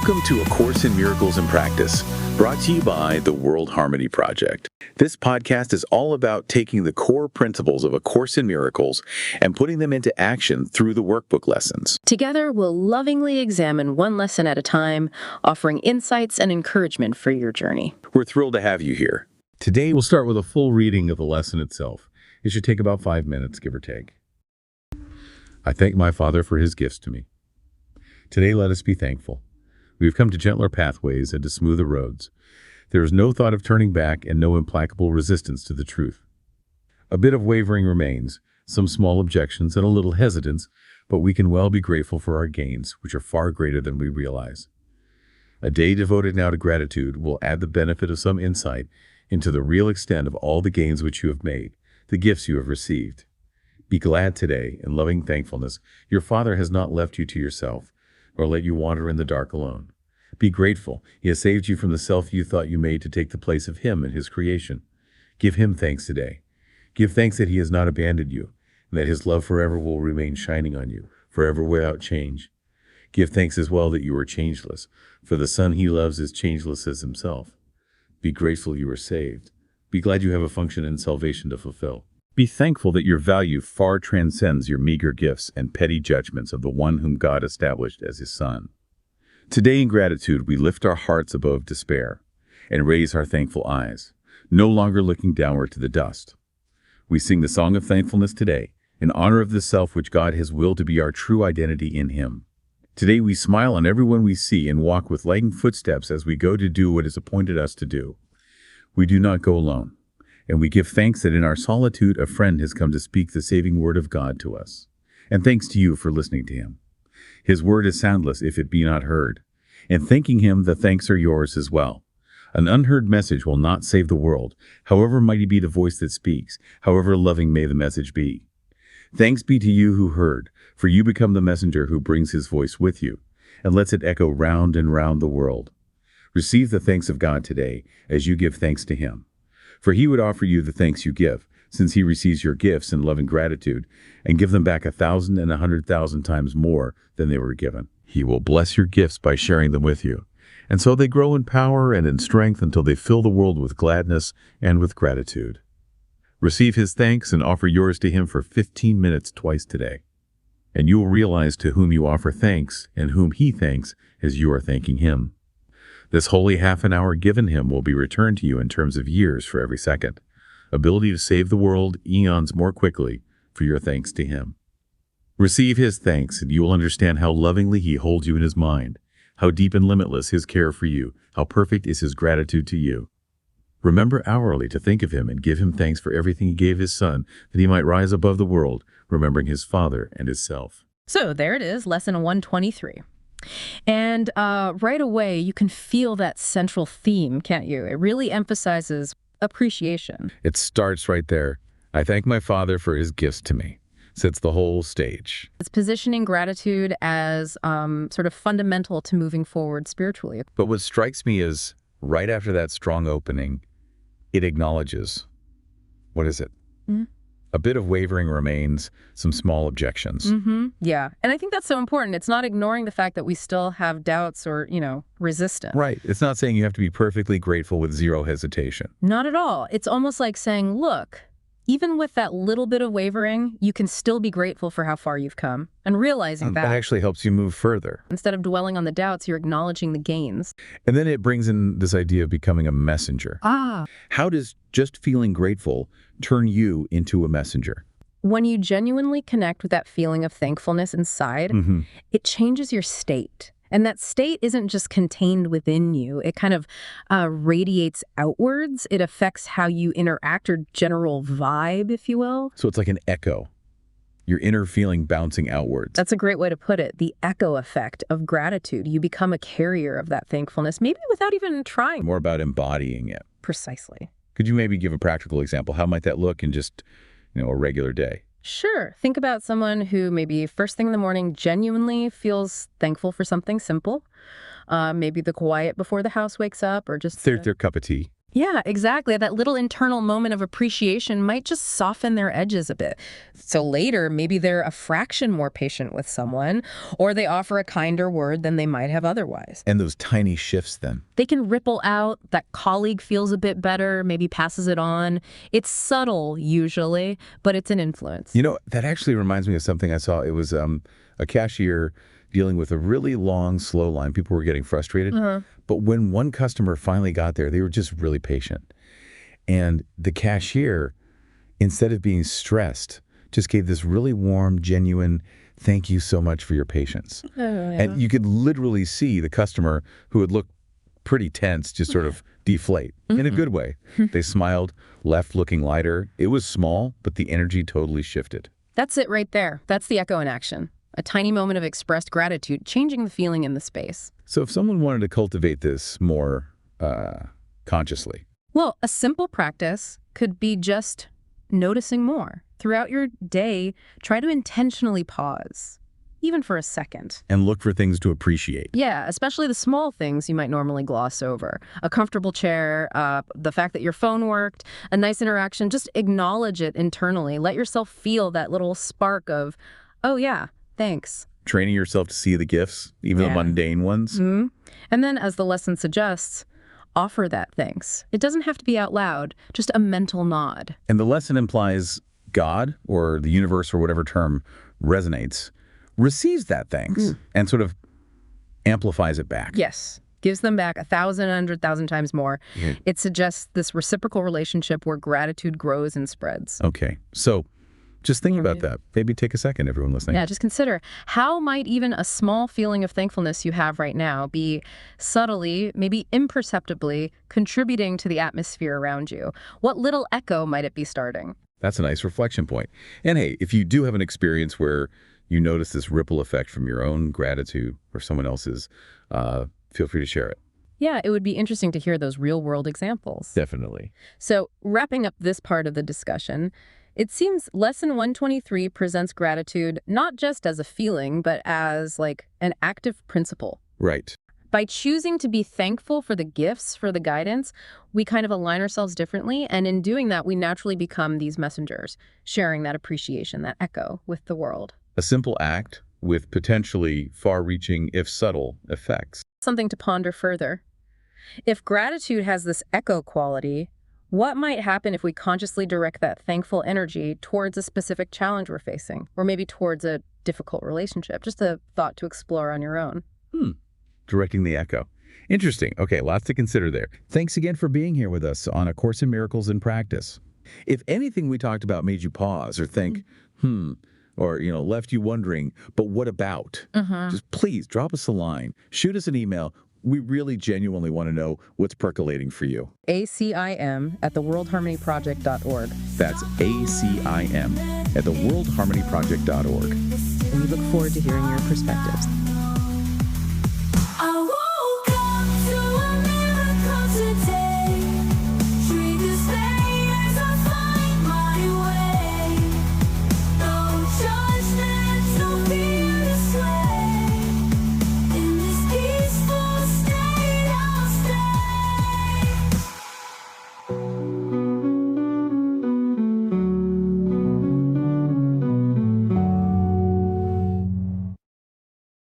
Welcome to A Course in Miracles in Practice, brought to you by the World Harmony Project. This podcast is all about taking the core principles of A Course in Miracles and putting them into action through the workbook lessons. Together, we'll lovingly examine one lesson at a time, offering insights and encouragement for your journey. We're thrilled to have you here. Today, we'll start with a full reading of the lesson itself. It should take about 5 minutes, give or take. I thank my Father for his gifts to me. Today, let us be thankful. We have come to gentler pathways and to smoother roads. There is no thought of turning back and no implacable resistance to the truth. A bit of wavering remains, some small objections and a little hesitance, but we can well be grateful for our gains, which are far greater than we realize. A day devoted now to gratitude will add the benefit of some insight into the real extent of all the gains which you have made, the gifts you have received. Be glad today, in loving thankfulness, your Father has not left you to yourself, or let you wander in the dark alone. Be grateful. He has saved you from the self you thought you made to take the place of him in his creation. Give him thanks today. Give thanks that he has not abandoned you, and that his love forever will remain shining on you, forever without change. Give thanks as well that you are changeless, for the Son he loves is changeless as himself. Be grateful you are saved. Be glad you have a function in salvation to fulfill. Be thankful that your value far transcends your meager gifts and petty judgments of the one whom God established as his Son. Today in gratitude, we lift our hearts above despair and raise our thankful eyes, no longer looking downward to the dust. We sing the song of thankfulness today in honor of the self which God has willed to be our true identity in him. Today we smile on everyone we see and walk with lightened footsteps as we go to do what is appointed us to do. We do not go alone. And we give thanks that in our solitude a friend has come to speak the saving word of God to us. And thanks to you for listening to him. His word is soundless if it be not heard. And thanking him, the thanks are yours as well. An unheard message will not save the world, however mighty be the voice that speaks, however loving may the message be. Thanks be to you who heard, for you become the messenger who brings his voice with you, and lets it echo round and round the world. Receive the thanks of God today as you give thanks to him. For he would offer you the thanks you give, since he receives your gifts in loving gratitude, and give them back 1,000 and 100,000 times more than they were given. He will bless your gifts by sharing them with you, and so they grow in power and in strength until they fill the world with gladness and with gratitude. Receive his thanks and offer yours to him for 15 minutes twice today, and you will realize to whom you offer thanks and whom he thanks as you are thanking him. This holy half an hour given him will be returned to you in terms of years for every second, ability to save the world eons more quickly for your thanks to him. Receive his thanks, and you will understand how lovingly he holds you in his mind, how deep and limitless his care for you, how perfect is his gratitude to you. Remember hourly to think of him and give him thanks for everything he gave his Son, that he might rise above the world, remembering his Father and his self. So there it is, lesson 123. And right away, you can feel that central theme, can't you? It really emphasizes appreciation. It starts right there. I thank my Father for his gifts to me. Sets the whole stage. It's positioning gratitude as sort of fundamental to moving forward spiritually. But what strikes me is, right after that strong opening, it acknowledges, what is it? Mm-hmm. A bit of wavering remains, some small objections. Mm-hmm. Yeah. And I think that's so important. It's not ignoring the fact that we still have doubts or, resistance. Right. It's not saying you have to be perfectly grateful with zero hesitation. Not at all. It's almost like saying, look, even with that little bit of wavering, you can still be grateful for how far you've come and realizing that. That actually helps you move further. Instead of dwelling on the doubts, you're acknowledging the gains. And then it brings in this idea of becoming a messenger. How does just feeling grateful turn you into a messenger? When you genuinely connect with that feeling of thankfulness inside, it changes your state. And that state isn't just contained within you. It kind of radiates outwards. It affects how you interact, or general vibe, if you will. So it's like an echo. Your inner feeling bouncing outwards. That's a great way to put it. The echo effect of gratitude. You become a carrier of that thankfulness, maybe without even trying. More about embodying it. Precisely. Could you maybe give a practical example? How might that look in just, a regular day? Sure. Think about someone who maybe first thing in the morning genuinely feels thankful for something simple. Maybe the quiet before the house wakes up, or just Their cup of tea. Yeah, exactly. That little internal moment of appreciation might just soften their edges a bit. So later, maybe they're a fraction more patient with someone, or they offer a kinder word than they might have otherwise. And those tiny shifts then. They can ripple out. That colleague feels a bit better, maybe passes it on. It's subtle, usually, but it's an influence. You know, that actually reminds me of something I saw. It was a cashier dealing with a really long, slow line. People were getting frustrated. But when one customer finally got there, they were just really patient. And the cashier, instead of being stressed, just gave this really warm, genuine, thank you so much for your patience. Oh, yeah. And you could literally see the customer, who had looked pretty tense, just sort of deflate in a good way. They smiled, left looking lighter. It was small, but the energy totally shifted. That's it right there. That's the echo in action. A tiny moment of expressed gratitude, changing the feeling in the space. So if someone wanted to cultivate this more consciously. Well, a simple practice could be just noticing more. Throughout your day, try to intentionally pause, even for a second. And look for things to appreciate. Yeah, especially the small things you might normally gloss over. A comfortable chair, the fact that your phone worked, a nice interaction. Just acknowledge it internally. Let yourself feel that little spark of, oh yeah, thanks. Training yourself to see the gifts, even the mundane ones. And then, as the lesson suggests, offer that thanks. It doesn't have to be out loud, just a mental nod. And the lesson implies God, or the universe, or whatever term resonates, receives that thanks and sort of amplifies it back. Yes. Gives them back 1,000, 100,000 times more. It suggests this reciprocal relationship where gratitude grows and spreads. Okay. So just think about that. Maybe take a second, everyone listening. Yeah, just consider, how might even a small feeling of thankfulness you have right now be subtly, maybe imperceptibly, contributing to the atmosphere around you? What little echo might it be starting? That's a nice reflection point. And hey, if you do have an experience where you notice this ripple effect from your own gratitude or someone else's, feel free to share it. Yeah, it would be interesting to hear those real-world examples. Definitely. So, wrapping up this part of the discussion, it seems Lesson 123 presents gratitude not just as a feeling, but as like an active principle. Right. By choosing to be thankful for the gifts, for the guidance, we kind of align ourselves differently. And in doing that, we naturally become these messengers, sharing that appreciation, that echo with the world. A simple act with potentially far-reaching, if subtle, effects. Something to ponder further. If gratitude has this echo quality, what might happen if we consciously direct that thankful energy towards a specific challenge we're facing, or maybe towards a difficult relationship? Just a thought to explore on your own. Directing the echo. Interesting. Okay, lots to consider there. Thanks again for being here with us on A Course in Miracles in Practice. If anything we talked about made you pause or think, or, left you wondering, but what about? Just please drop us a line. Shoot us an email. We really genuinely want to know what's percolating for you. ACIM at theworldharmonyproject.org. That's ACIM at theworldharmonyproject.org. And we look forward to hearing your perspectives.